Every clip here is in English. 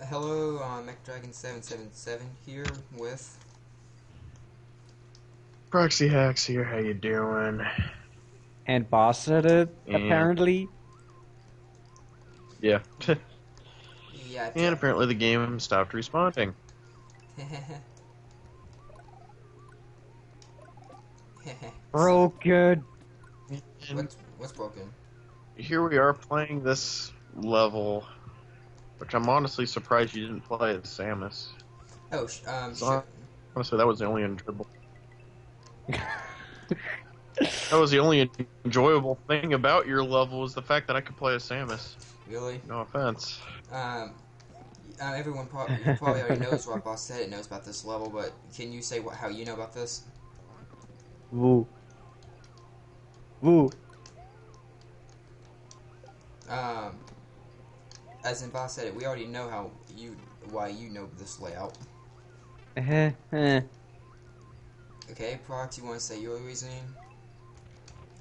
Hello, McDragon777 here with... Proxy Hacks here, how you doing? And boss at it, apparently. Yeah. Yeah, And apparently the game stopped responding. Broken. And What's broken? here we are playing this level, which I'm honestly surprised you didn't play as Samus. Oh, So, honestly, that was the only enjoyable. That was the only enjoyable thing about your level was the fact that I could play as Samus. Really? No offense. Everyone probably already knows what Boss said it knows about this level, but can you say how you know about this? Woo. Woo. As in Boss said it, we already know why you know this layout. Okay, Prox, you want to say your reasoning?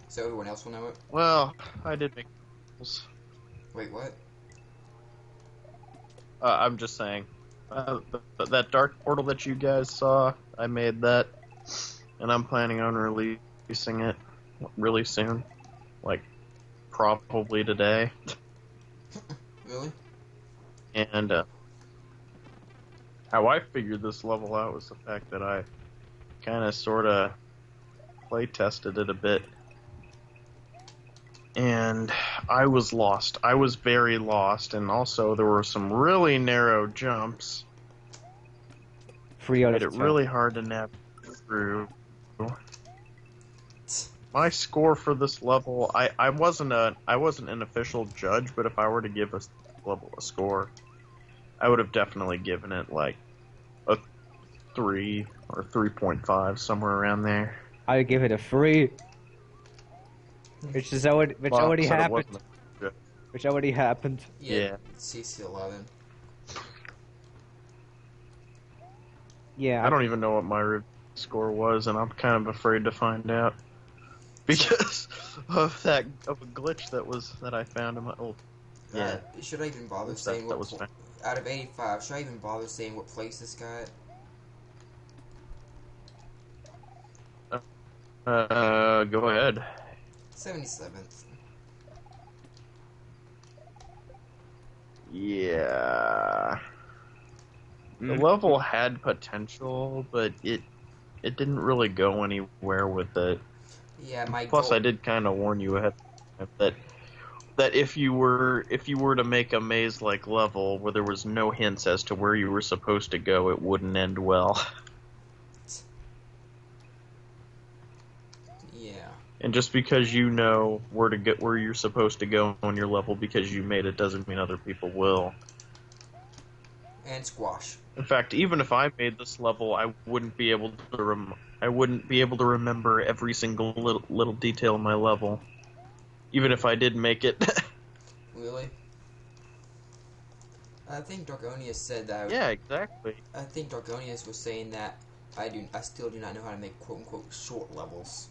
So everyone else will know it? Well, I did make rules. Wait, what? I'm just saying. That dark portal that you guys saw, I made that, and I'm planning on releasing it really soon. Like, probably today. Really? And how I figured this level out was the fact that I kind of sort of play tested it a bit. And I was lost. I was very lost, and also there were some really narrow jumps. 3 out of Made it 10. really hard to navigate through. My score for this level, I wasn't an official judge, but if I were to give a level a score, I would have definitely given it like a 3 or 3.5, somewhere around there. I would give it a 3. Which already happened. Which already happened. Yeah. CC11. Yeah. I don't even know what my score was, and I'm kind of afraid to find out because of a glitch that I found in my old. Yeah. Should I even bother saying what? Out of 85, should I even bother saying what place this got? Go ahead. 77th. Yeah. The level had potential, but it didn't really go anywhere with it. Yeah, Plus, I did kind of warn you ahead that if you were to make a maze-like level where there was no hints as to where you were supposed to go, it wouldn't end well. Yeah. And just because you know where you're supposed to go on your level because you made it doesn't mean other people will. And squash. In fact, even if I made this level, I wouldn't be able to remember every single little detail in my level, even if I did make it. Really? I think Darkonius said that. Yeah, exactly. I think Darkonius was saying that I still do not know how to make quote unquote short levels.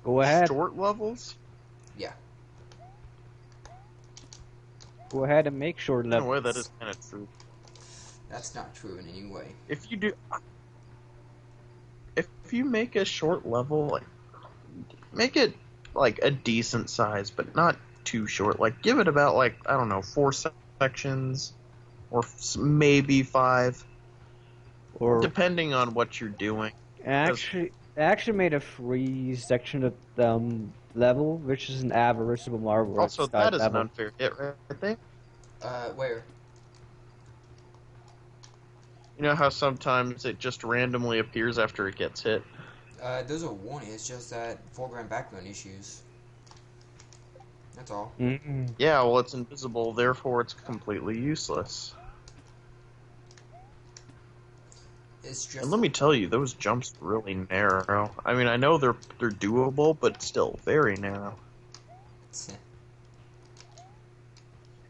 Go ahead. Short levels? Yeah. Go ahead and make short levels. In a way, that is kind of true. That's not true in any way. If you make a short level, like, make it like a decent size, but not too short. Like, give it about, like, I don't know, 4 sections, or maybe 5, Or depending on what you're doing. I actually made a 3-section of level, which is an average Super Mario Bros. Also, that is an unfair hit, right? I think. Where? You know how sometimes it just randomly appears after it gets hit? Those are warning. It's just that foreground background issues. That's all. Yeah, well, it's invisible, therefore it's completely useless. It's just. And let me tell you, those jumps are really narrow. I mean, I know they're doable, but still very narrow.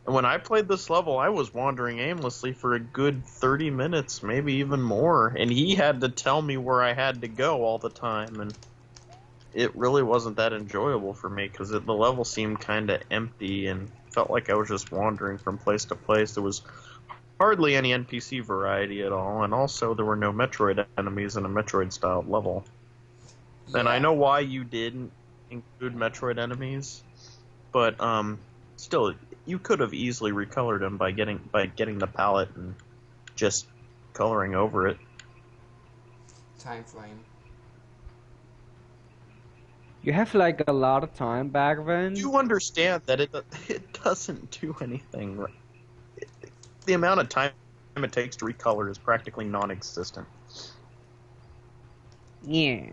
And when I played this level, I was wandering aimlessly for a good 30 minutes, maybe even more. And he had to tell me where I had to go all the time. And it really wasn't that enjoyable for me because the level seemed kind of empty and felt like I was just wandering from place to place. There was hardly any NPC variety at all, and also there were no Metroid enemies in a Metroid-style level. Yeah. And I know why you didn't include Metroid enemies, but still, you could have easily recolored them by getting the palette and just coloring over it. Time frame. You have like a lot of time back then. You understand that it doesn't do anything. The amount of time it takes to recolor is practically non-existent. Yeah.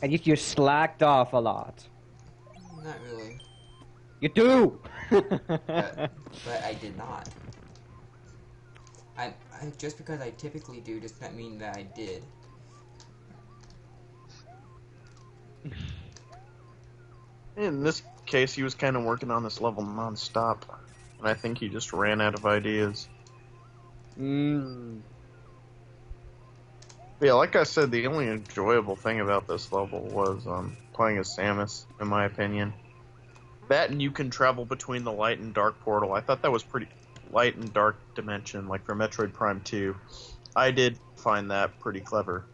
And you slacked off a lot. Not really. You do! But I did not. I just because I typically do does not mean that I did. In this case, he was kind of working on this level non-stop, and I think he just ran out of ideas. Yeah, like I said, the only enjoyable thing about this level was playing as Samus, in my opinion. That and you can travel between the light and dark portal. I thought that was pretty light and dark dimension, like for Metroid Prime 2. I did find that pretty clever.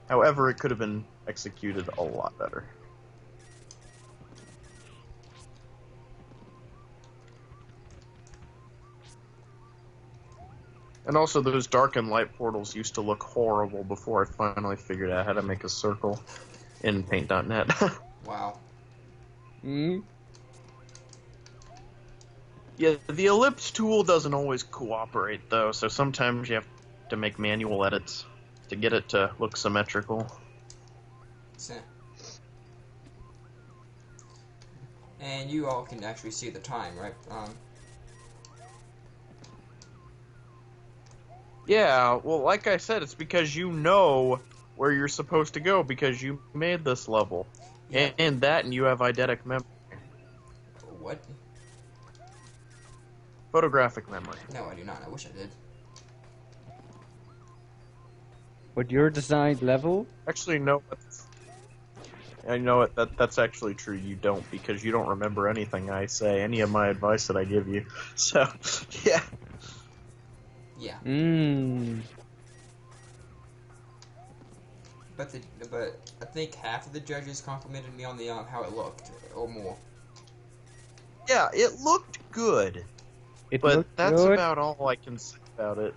However, it could have been executed a lot better. And also, those dark and light portals used to look horrible before I finally figured out how to make a circle in Paint.net. Wow. Yeah, the ellipse tool doesn't always cooperate, though, so sometimes you have to make manual edits to get it to look symmetrical. And you all can actually see the time, right? Yeah, well, like I said, it's because you know where you're supposed to go because you made this level. Yeah. And that, and you have eidetic memory. What? Photographic memory. No, I do not. I wish I did. But your designed level? Actually, no. I know it. That's actually true. You don't, because you don't remember anything I say, any of my advice that I give you. So, yeah. Yeah. But I think half of the judges complimented me on the how it looked, or more. Yeah, it looked good. But that's about all I can say about it.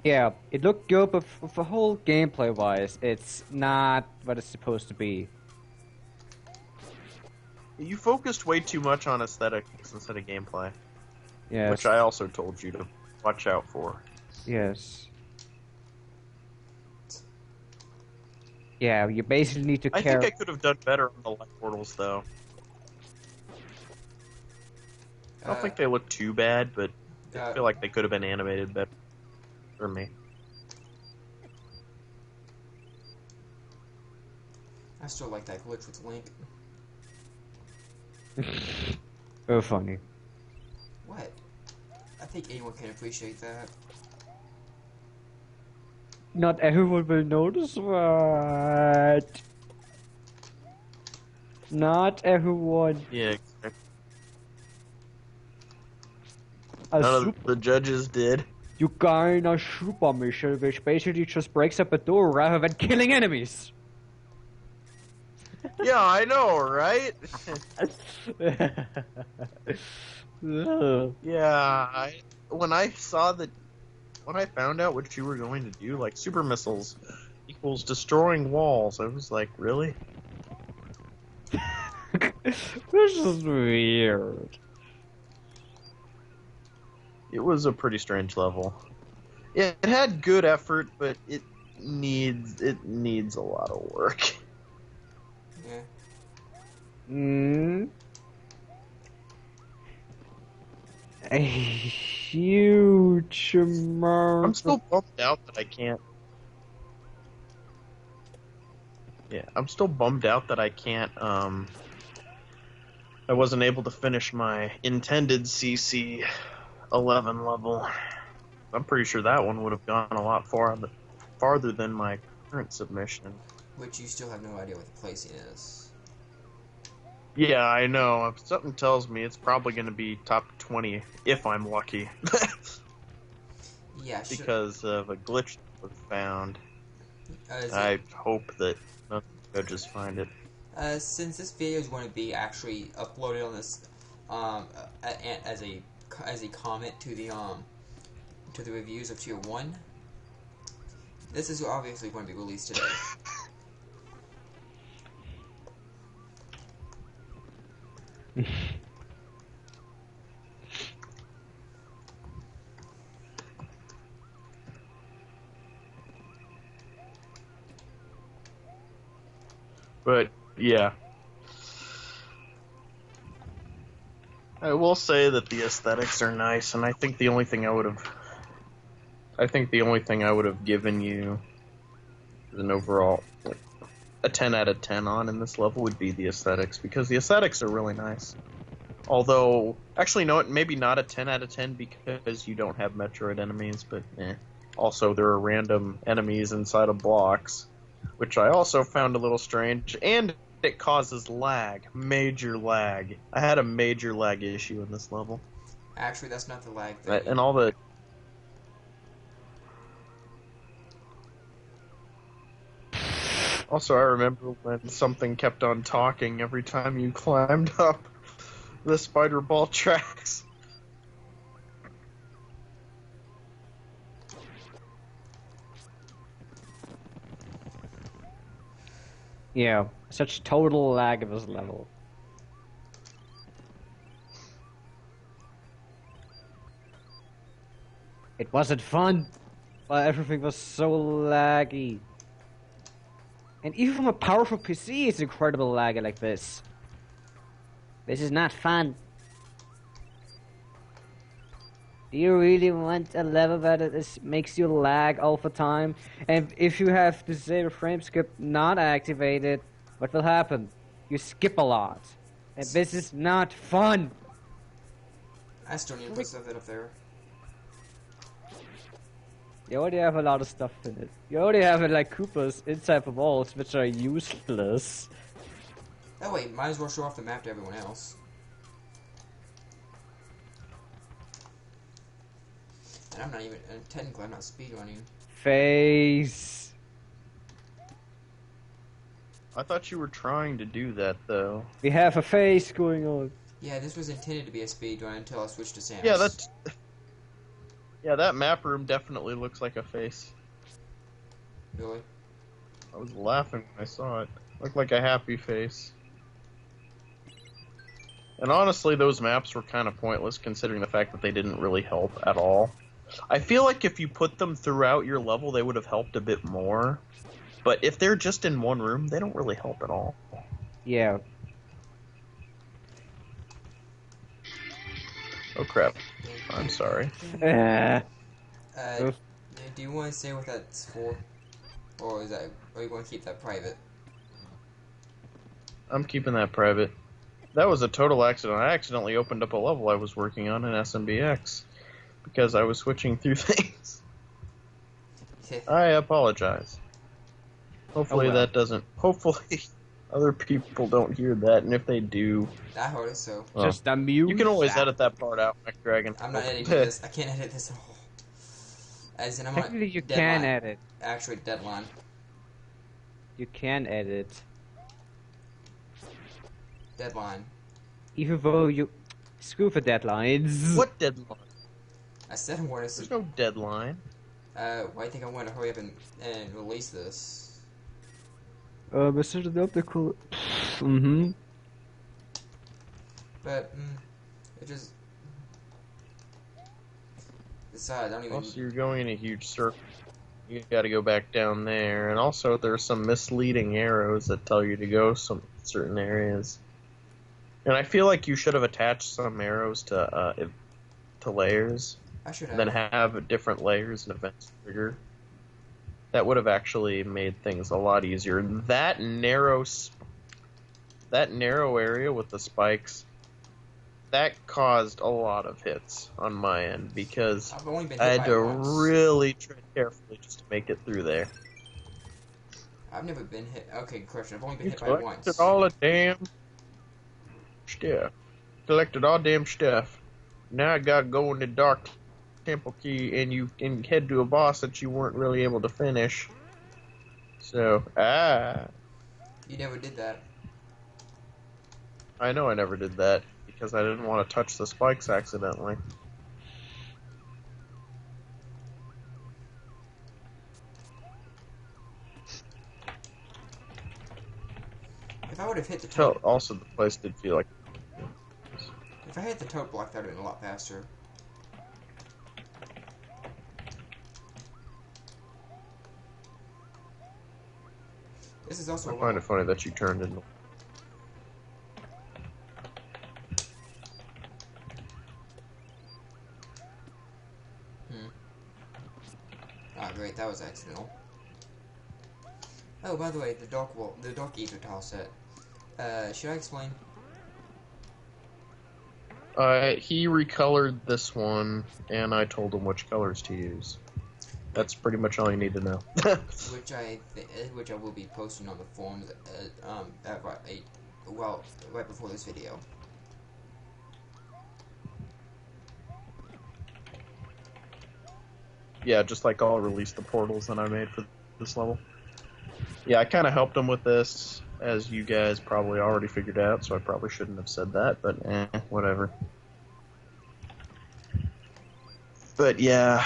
Yeah, it looked good, but for whole gameplay-wise, it's not what it's supposed to be. You focused way too much on aesthetics instead of gameplay. Yes. Which I also told you to watch out for. Yes. Yeah, you basically need to I care. think I could have done better on the light portals, though. I don't think they look too bad, but I feel like they could have been animated better for me. I still like that glitch with Link. Oh, funny. What? I think anyone can appreciate that. Not everyone will notice that. Not everyone. Yeah, exactly. None of the judges did. You got in a super mission, which basically just breaks up a door rather than killing enemies. Yeah, I know, right? Yeah, when I found out what you were going to do, like super missiles equals destroying walls, I was like, really? This is weird. It was a pretty strange level. It had good effort, but it needs a lot of work. Yeah. A huge amount. I'm still bummed out that I can't. Yeah, I'm still bummed out that I can't. I wasn't able to finish my intended CC11 level. I'm pretty sure that one would have gone a lot farther than my current submission. Which you still have no idea what the placing is. Yeah, I know. Something tells me it's probably going to be top 20 if I'm lucky. Yeah, because of a glitch that was found. I hope that none of the judges find it. Since this video is going to be actually uploaded on this, as a comment to the reviews of Tier 1, this is obviously going to be released today. But yeah, I will say that the aesthetics are nice, and I think the only thing I would have given you an overall a 10 out of 10 on in this level would be the aesthetics, because the aesthetics are really nice. Although, actually, no, maybe not a 10 out of 10 because you don't have Metroid enemies, but eh. Also, there are random enemies inside of blocks, which I also found a little strange, and it causes lag. Major lag. I had a major lag issue in this level. Actually, that's not the lag thing. And all the... Also, I remember when something kept on talking every time you climbed up the spider ball tracks. Yeah, such total lag of this level. It wasn't fun, but everything was so laggy. And even from a powerful PC, it's incredible laggy like this. This is not fun. Do you really want a level that makes you lag all the time? And if you have the 0 frame skip not activated, what will happen? You skip a lot. And this is not fun! I still need to put stuff up there. You already have a lot of stuff in it. You already have like Koopas inside the walls, which are useless. That way, might as well show off the map to everyone else. And I'm not even, technically I'm not speedrunning. Face. I thought you were trying to do that, though. We have a face going on. Yeah, this was intended to be a speedrun until I switched to Samus. Yeah, that's... Yeah, that map room definitely looks like a face. Really? I was laughing when I saw it. Looked like a happy face. And honestly, those maps were kind of pointless considering the fact that they didn't really help at all. I feel like if you put them throughout your level, they would have helped a bit more. But if they're just in one room, they don't really help at all. Yeah. Oh crap. I'm sorry. Do you want to say what that's for? Or is that, or you want to keep that private? I'm keeping that private. That was a total accident. I accidentally opened up a level I was working on in SMBX because I was switching through things. I apologize. Hopefully that doesn't... Hopefully other people don't hear that, and if they do... I heard it, so... Well, just a mute. You can always edit that part out, McDragon. I'm not editing this. I can't edit this at all. As in, I'm Technically, on you deadline. can edit. Actually, deadline. You can edit. Deadline. Even though you... Screw the deadlines. What deadline? I said I'm going to... There's no deadline. Well, I think I'm going to hurry up and release this. Mr. the optical... Mm-hmm. But, it just... Besides, I don't even... Also, you're going in a huge circle. You gotta go back down there. And also, there are some misleading arrows that tell you to go some certain areas. And I feel like you should have attached some arrows to layers. I should have. Then have different layers and events trigger. That would have actually made things a lot easier. That narrow area with the spikes, that caused a lot of hits on my end because I've only been hit I had by to once. really tread carefully just to make it through there. I've never been hit. Okay, correction. I've only been You hit by collected once. all the damn stuff. Collected all damn stuff. Now I gotta go in the dark temple key and you can head to a boss that you weren't really able to finish. So, You never did that. I know I never did that because I didn't want to touch the spikes accidentally. If I would have hit the toad, Also, the place did feel like. if I hit the toad block, that would have been a lot faster. This is also. I find it funny that you turned into. Ah, great. That was accidental. Oh, by the way, the dark ether tile set. Should I explain? He recolored this one, and I told him which colors to use. That's pretty much all you need to know. which I will be posting on the forums right before this video. Yeah, just like I'll release the portals that I made for this level. Yeah, I kind of helped him with this, as you guys probably already figured out, so I probably shouldn't have said that, but whatever. But yeah,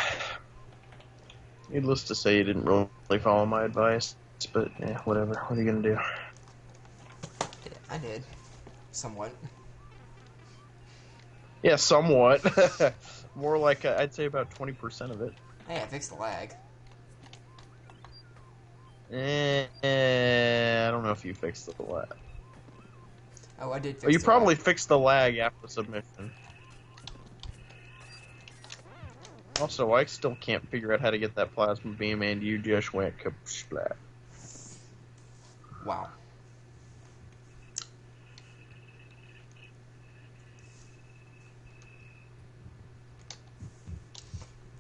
needless to say, you didn't really follow my advice, but whatever. What are you gonna do? I did. Somewhat. Yeah, somewhat. More like, I'd say about 20% of it. Hey, I fixed the lag. I don't know if you fixed the lag. Oh, I did fix Oh, you the probably lag. fixed the lag after submission. Also, I still can't figure out how to get that plasma beam, and you just went kapsplat. Wow.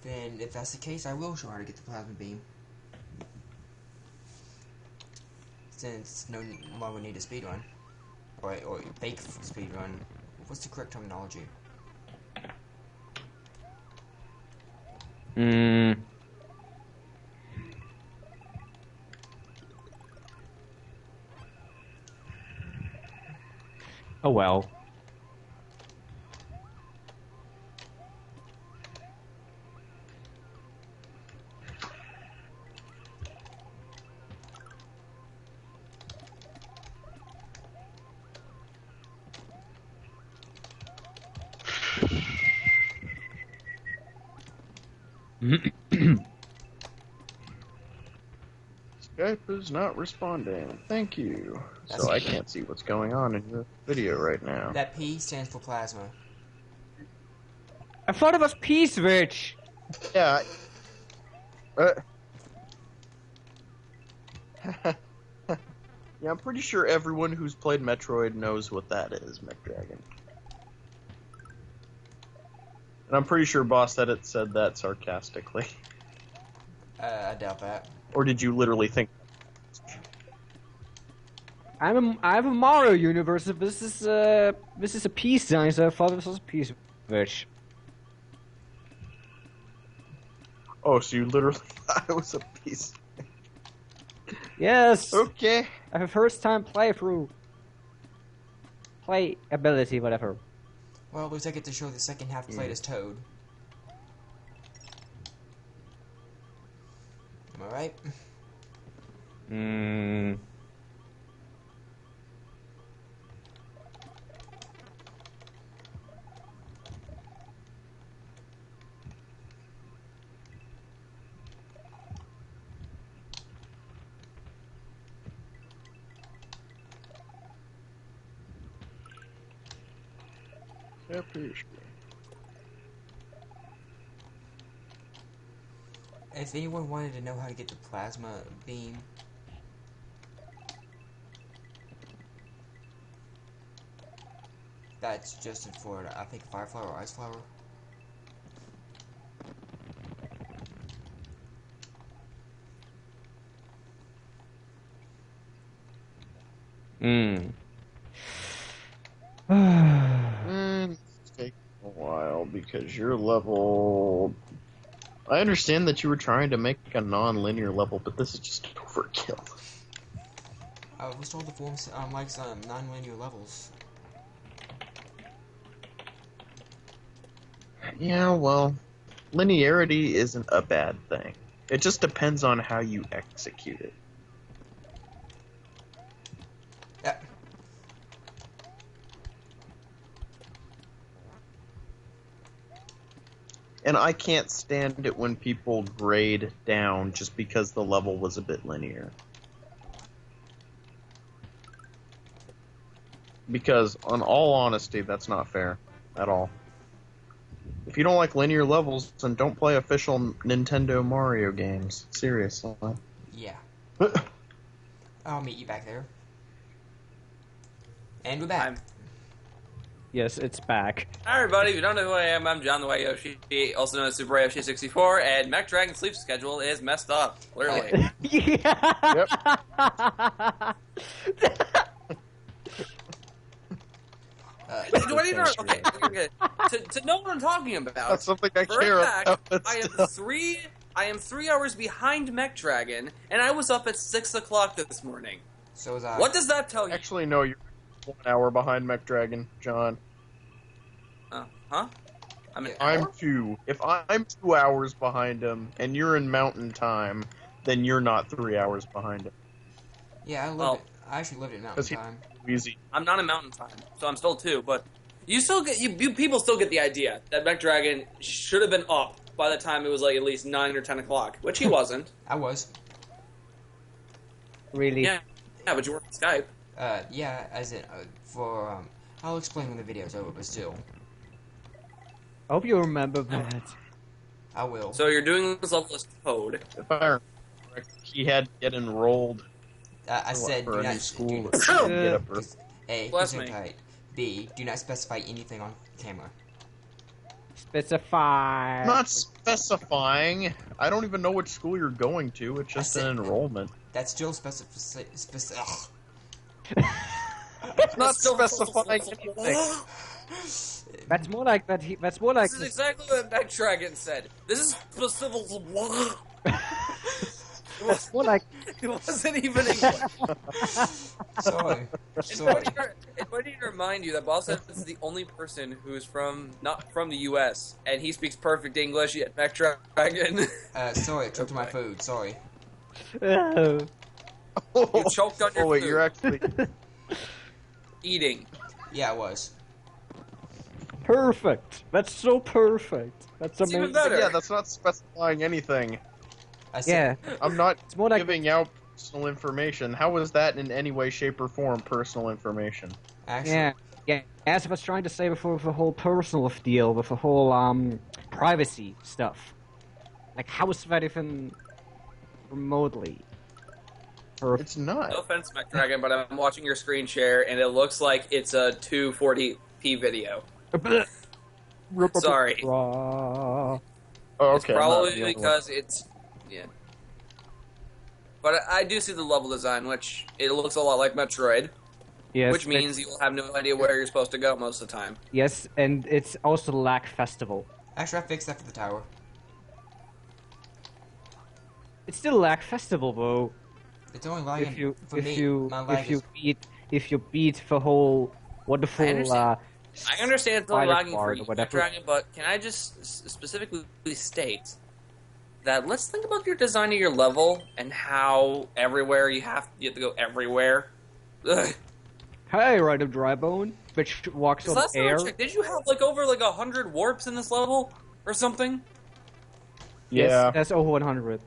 Then, if that's the case, I will show how to get the plasma beam. Since no longer need a speedrun. Or fake speedrun. What's the correct terminology? Oh well. Skype is not responding. Thank you. So I can't see what's going on in your video right now. That P stands for plasma. I thought it was P-Switch! Yeah. Yeah, I'm pretty sure everyone who's played Metroid knows what that is, McDragon. And I'm pretty sure Boss Edit said that sarcastically. I doubt that. Or did you literally think? I have a Mario universe. This is a peace sign, so I thought this was a P-Switch. Oh, so you literally thought it was a piece. Yes! Okay. I have a first time playthrough. Play ability, whatever. Well, at least I get to show the second half played as Toad. Am I right? If anyone wanted to know how to get the plasma beam, that's just for, I think, fire flower or ice flower. It's taking a while because your level. I understand that you were trying to make a non-linear level, but this is just overkill. We stole the forms likes non-linear levels. Yeah, well, linearity isn't a bad thing. It just depends on how you execute it. Yeah. And I can't stand it when people grade down just because the level was a bit linear. Because, on all honesty, that's not fair at all. If you don't like linear levels, then don't play official Nintendo Mario games. Seriously. Yeah. I'll meet you back there. And we're back. Yes, it's back. Hi everybody, if you don't know who I am, I'm John the White Yoshi, also known as Super Yoshi 64, and Mech Dragon's sleep schedule is messed up, clearly. Yeah. Do I need to... Okay. To know what I'm talking about, That's something I for care a fact, about. But I still. am 3 hours behind Mech Dragon, and I was up at 6 o'clock this morning. So was I. What does that tell you? Actually, no, you're 1 hour behind Mech Dragon, John. Huh? I'm an I'm hour? 2. If I'm 2 hours behind him, and you're in mountain time, then you're not 3 hours behind him. Yeah, Well, I actually lived in mountain time. Easy. I'm not in mountain time, so I'm still 2, but you still get you people still get the idea that Mech Dragon should have been up by the time it was like at least 9 or 10 o'clock, which he wasn't. I was. Really? Yeah, but you were on Skype. Yeah, as in, I'll explain when the video's over, but still. I hope you remember that. I will. So you're doing this level as code. If I remember correctly, he had to get enrolled I said, for do a new not... school. do- to get up early. A, Bless listen me. tight. B, do not specify anything on camera. Specify. I'm not specifying. I don't even know which school you're going to. It's just an enrollment. That's still ugh. It's not specifying anything. That's more like that. That's more like. This is exactly what Mech Dragon said. This is specific. That's more like. It wasn't even English. Sorry. It's Sorry. funny to remind you that Boss is the only person who's not from the U.S. and he speaks perfect English. Yet Mech Dragon, Sorry, I choked on my food. Sorry. Oh. you choked on your Oh wait, food. you're actually. Eating. Yeah, I was. Perfect. That's so perfect. That's It's even amazing. better. Yeah, that's not specifying anything. I said, Yeah. I'm not It's more like. giving out personal information. How is that in any way, shape, or form personal information? actually, Yeah. As I was trying to say before, with the whole personal deal, with the whole privacy stuff. Like, how is that even remotely? It's not. No offense, Mech Dragon, but I'm watching your screen share and it looks like it's a 240p video. Sorry. Oh, It's okay. probably because it's yeah. But I do see the level design, which it looks a lot like Metroid, Yes. which means you'll have no idea where you're supposed to go most of the time. Yes, and it's also Lag Festival. actually, I fixed that for the tower. It's still Lag Festival though. It's only lagging If you for if me. you My lag if you beat the whole wonderful I understand it's only spider lagging for card or you, Mech whatever. Dragon, but can I just specifically state that let's think about your design of your level and how everywhere you have to go everywhere. Ugh. Hey, Ride of Drybone, which walks on Last time I air. checked, did you have like over 100 warps in this level or something? Yes, Yeah. that's over 100.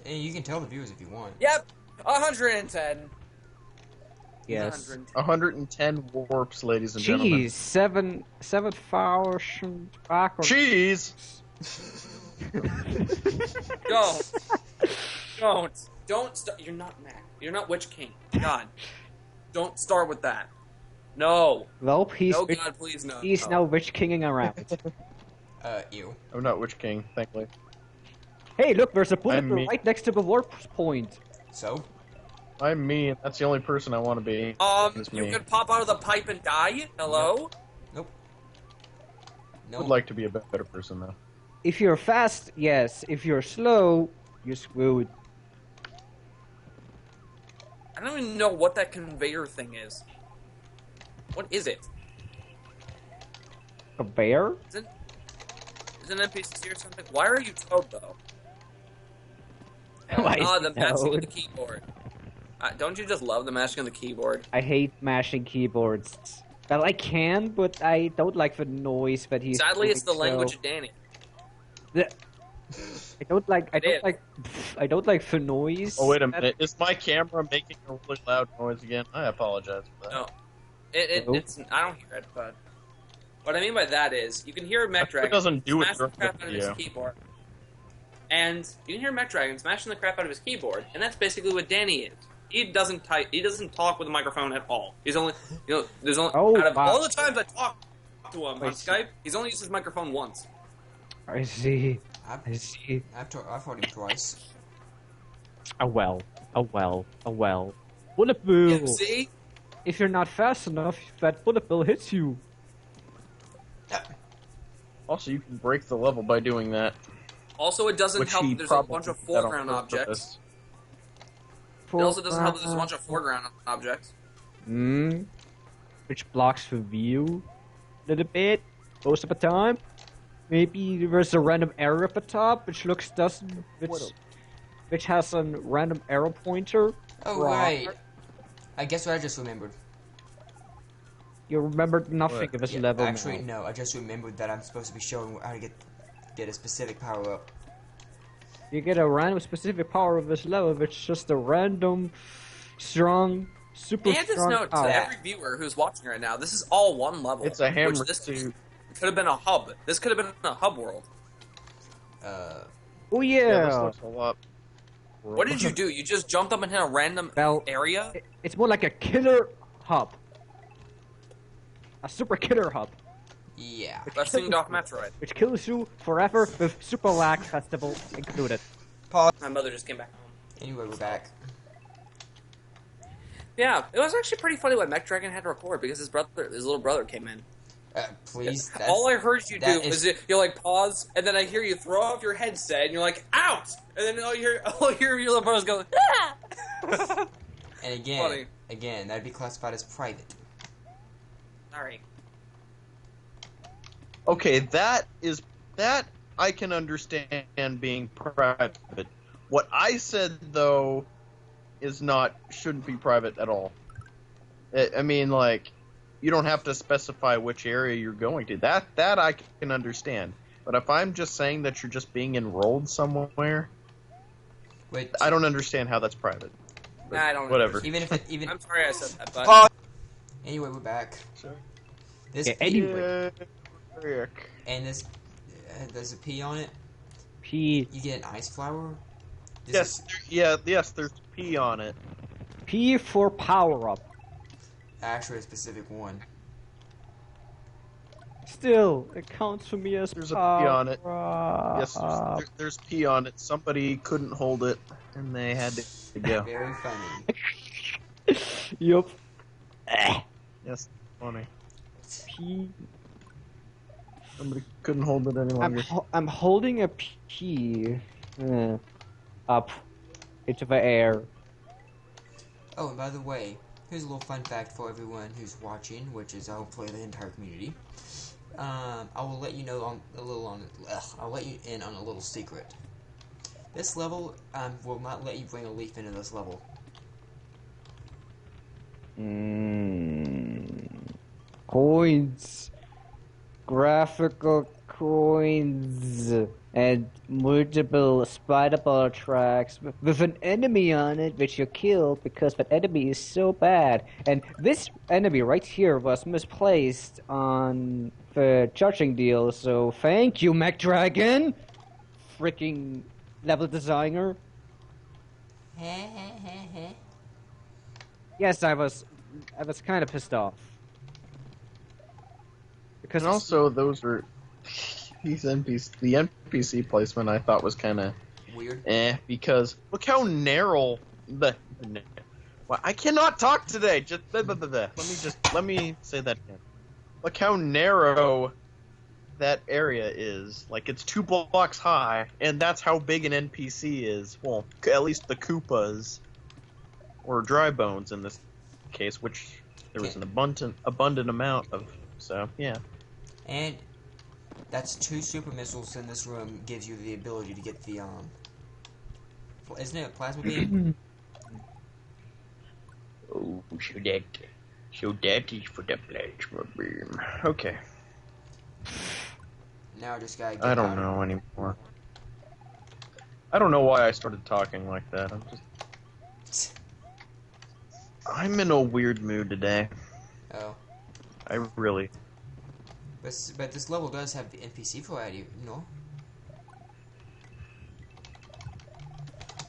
And you can tell the viewers if you want. Yep, 110. Yes. 110. 110 warps, ladies and gentlemen. Jeez, 7,000 back on. Cheese. Don't start. You're not Mac. You're not Witch King. God, don't start with that. No. Well, he's No, God, please no. he's no. now Witch Kinging around. You. I'm not Witch King, thankfully. Hey, look, there's a bullet I'm me. right next to the warp point. So? I'm me, and that's the only person I want to be. Is You me. could pop out of the pipe and die? Hello? Nope. I Nope. would like to be a better person, though. If you're fast, yes. If you're slow, you're screwed. I don't even know what that conveyor thing is. What is it? A bear? Is it an NPC or something? Why are you Toad, though? Why is The it mashing of Toad? the keyboard. Don't you just love the mashing of the keyboard? I hate mashing keyboards. Well, I can, but I don't like the noise that he's Sadly, it's the doing, language so- of Danny. I don't like the noise. Oh, wait a minute. Is my camera making a really loud noise again? I apologize for that. No. Nope. It's I don't hear it, but what I mean by that is you can hear Mech It Dragon doesn't do it smash the during crap the out of his video. keyboard, and you can hear Mech Dragon smashing the crap out of his keyboard, and that's basically what Danny is. He doesn't type. He doesn't talk with a microphone at all. He's only, there's only Oh, out of wow. all the times I talk to him on Wait. Skype, he's only used his microphone once. I see. I've, I see. I've heard him twice. A well. Bullet bill. See? If you're not fast enough, that bullet bill hits you. Also, you can break the level by doing that. Also, it doesn't Which help. he That there's a probably bunch of did that on foreground objects. purpose. It also doesn't help that there's a bunch of foreground objects. Which blocks the view a little bit, most of the time. Maybe there's a random arrow at the top, which which has a random arrow pointer. Oh, right. I guess what I just remembered. You remembered nothing What? of this Yeah, level actually, now. no. I just remembered that I'm supposed to be showing how to get a specific power up. You get a random specific power of this level, which is just a random, strong, super And just strong note power. to every viewer who's watching right now, this is all one level. It's a hammer which this too. could have been a hub. This could have been a hub world. Oh Yeah, yeah. this looks a lot. What did you do? You just jumped up and hit a random Well, area? It's more like a killer hub. A super killer hub. Yeah. Let's sing off Metroid. Which kills you forever with Super Lag Festival included. My mother just came back home. Anyway, we're back. Yeah, it was actually pretty funny what Mech Dragon had to record because his little brother came in. Please. All I heard you do that was is- you like pause, and then I hear you throw off your headset, and you're like, "Out!" And then all you hear your little brother's go, "Ah!" And Funny. again, that'd be classified as private. Sorry. Okay, that I can understand being private. What I said though shouldn't be private at all. I mean, like, you don't have to specify which area you're going to. That I can understand. But if I'm just saying that you're just being enrolled somewhere, Wait. I don't understand how that's private. But Nah, I don't whatever. Even if it, even I'm sorry I said that, but anyway, we're back. Sorry. This Yeah, P, anyway. Rick. and this there's a P on it. P. You get an ice flower. This Yes, is yes, there's P on it. P for power up. actually a specific one. Still, it counts for me as There's a P power on it. up. Yes, there's P on it. Somebody couldn't hold it, and they had to go. Very funny. Yup. Yes, funny. P. Somebody couldn't hold it any longer. I'm holding a P up into the air. Oh, and by the way, here's a little fun fact for everyone who's watching, which is hopefully the entire community. I will let you know I'll let you in on a little secret. This level will not let you bring a leaf into this level. Coins. Graphical coins. And multiple spider ball tracks with an enemy on it which you kill because that enemy is so bad. And this enemy right here was misplaced on the judging deal, so thank you, Mech Dragon! Freaking level designer. Yes, I was kind of pissed off. Because And also, those are these NPC. The NPC placement I thought was kind of Weird. because look how narrow Well, I cannot talk today. Just let me say that again. Look how narrow that area is. Like, it's 2 blocks high, and that's how big an NPC is. Well, at least the Koopas or dry bones in this case, which there was an abundant amount of. So yeah. And that's 2 super missiles in this room gives you the ability to get the isn't it a plasma beam? Oh, so that is for the plasma beam. Okay. Now I just gotta get I don't know anymore. I don't know why I started talking like that. I'm in a weird mood today. Oh. I really. But this level does have the NPC variety, no?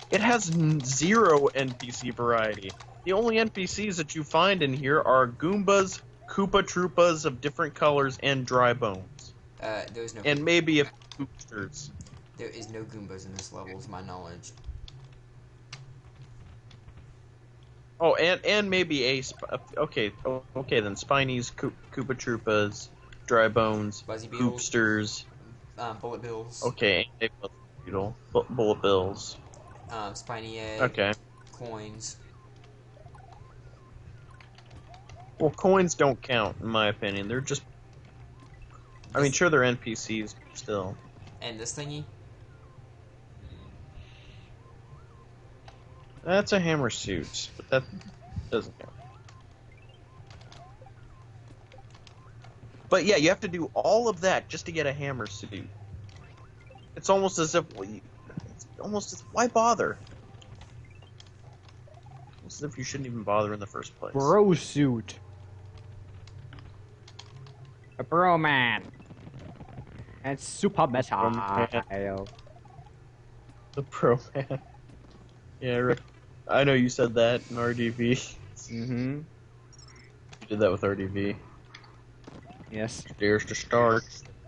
It has 0 NPC variety. The only NPCs that you find in here are Goombas, Koopa Troopas of different colors, and dry bones. There's no. And maybe a few boosters. There is no Goombas in this level, to my knowledge. Oh, and maybe okay then Spinies, Koopa Troopas, dry bones, Fuzzy Beetles, Koopsters, Bullet Bills. okay, Bullet Bills. Spiny Egg. Okay. Coins. Well, coins don't count, in my opinion. They're just... I mean, sure, they're NPCs, but still. And this thingy? That's a hammer suit, but that doesn't count. But yeah, you have to do all of that just to get a hammer suit. It's almost as if... why bother? It's as if you shouldn't even bother in the first place. Bro suit. A bro man. And super missile. The pro man. Yeah, Rick. I know you said that in RDV. Mm-hmm. You did that with RDV. Yes. Dares to start.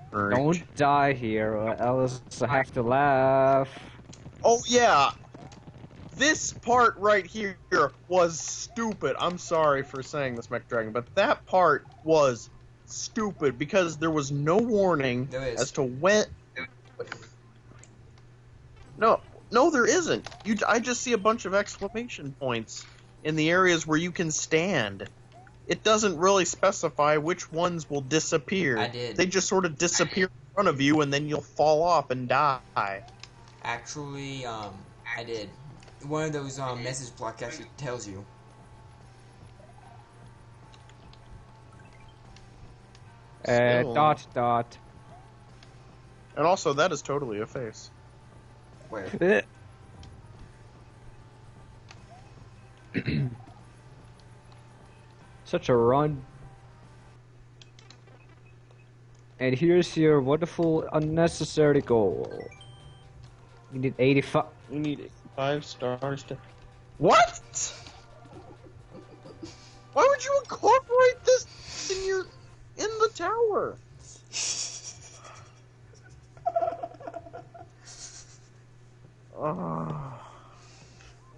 Right. Don't die here, or else I have to laugh. Oh yeah! This part right here was stupid. I'm sorry for saying this, Mech Dragon, but that part was stupid because there was no warning as to when... No, there isn't. I just see a bunch of exclamation points in the areas where you can stand. It doesn't really specify which ones will disappear. I did. They just sort of disappear in front of you, and then you'll fall off and die. Actually, I did. One of those message block actually tells you. Still. Dot. And also, that is totally a face. Where? Such a run. And here's your wonderful unnecessary goal. You need 85. You need 5 stars to... What?! Why would you incorporate this in the tower?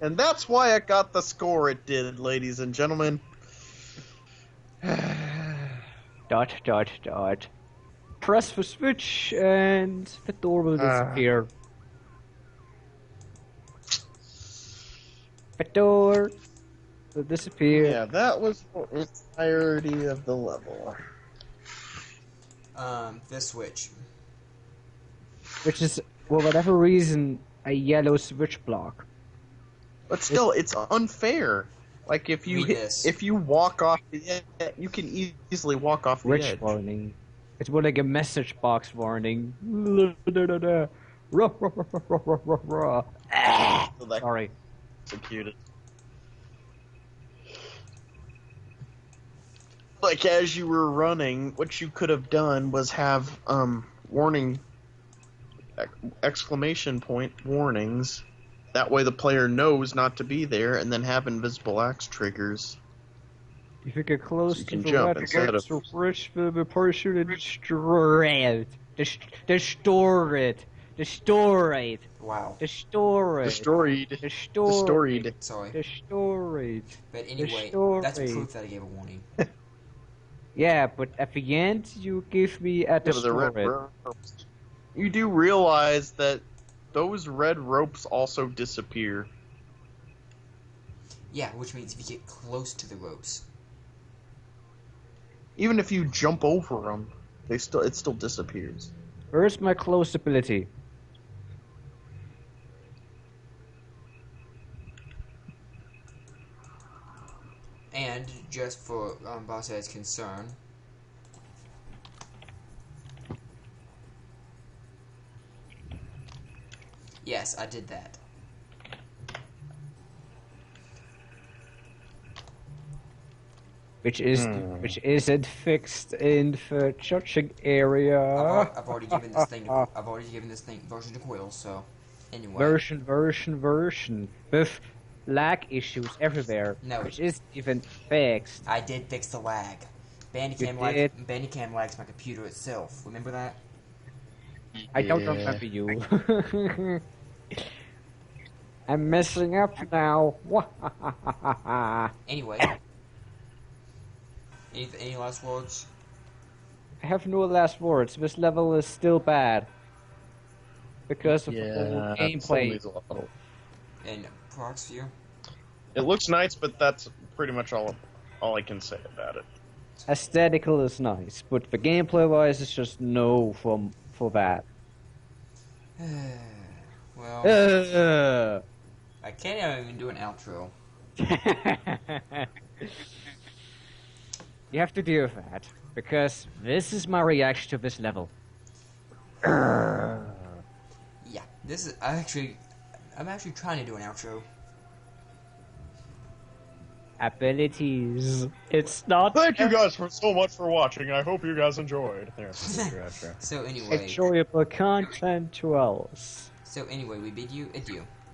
And that's why it got the score it did, ladies and gentlemen. Dot. Press the switch and the door will disappear. The door will disappear. Yeah, that was the entirety of the level. The switch. Which is, for whatever reason, a yellow switch block. But still, it's unfair. Like, if you walk off the edge, you can easily walk off the Switch edge. warning. It's more like a message box warning. Sorry. Executed. Like, as you were running, what you could have done was have, warning, exclamation point warnings. That way the player knows not to be there, and then have invisible axe triggers. If you get close So you to can the jump red instead bridge, the parachute and destroy it. Destroy it. Destroyed. Wow. Destroyed. Destroyed. Destroyed. Sorry. Destroyed. But anyway, Destroyed. that's proof that I gave a warning. Yeah, but at the end, you give me a Yeah, but the red destroyed. ropes. You do realize that those red ropes also disappear. Yeah, which means if you get close to the ropes. Even if you jump over them, it still disappears. Where's my close ability? And just for Boss Head's concern, yes, I did that. Which isn't fixed in the judging area. I've already given this thing. I've already given this thing version to Quill. So anyway, Version. With lag issues everywhere. No. Which isn't even fixed. I did fix the lag. Bandicam lags my computer itself. Remember that? I don't remember you. I'm messing up now. Anyway, any last words? I have no last words. This level is still bad. Because of the whole gameplay. And Prox view? It looks nice, but that's pretty much all I can say about it. Aesthetical is nice, but the gameplay wise it's just no for that. Well, I can't even do an outro. You have to deal with that, because this is my reaction to this level. Yeah, this is I'm actually trying to do an outro. Abilities. It's not. Thank you guys so much for watching. I hope you guys enjoyed. So anyway, enjoyable content to us. So anyway, we bid you adieu.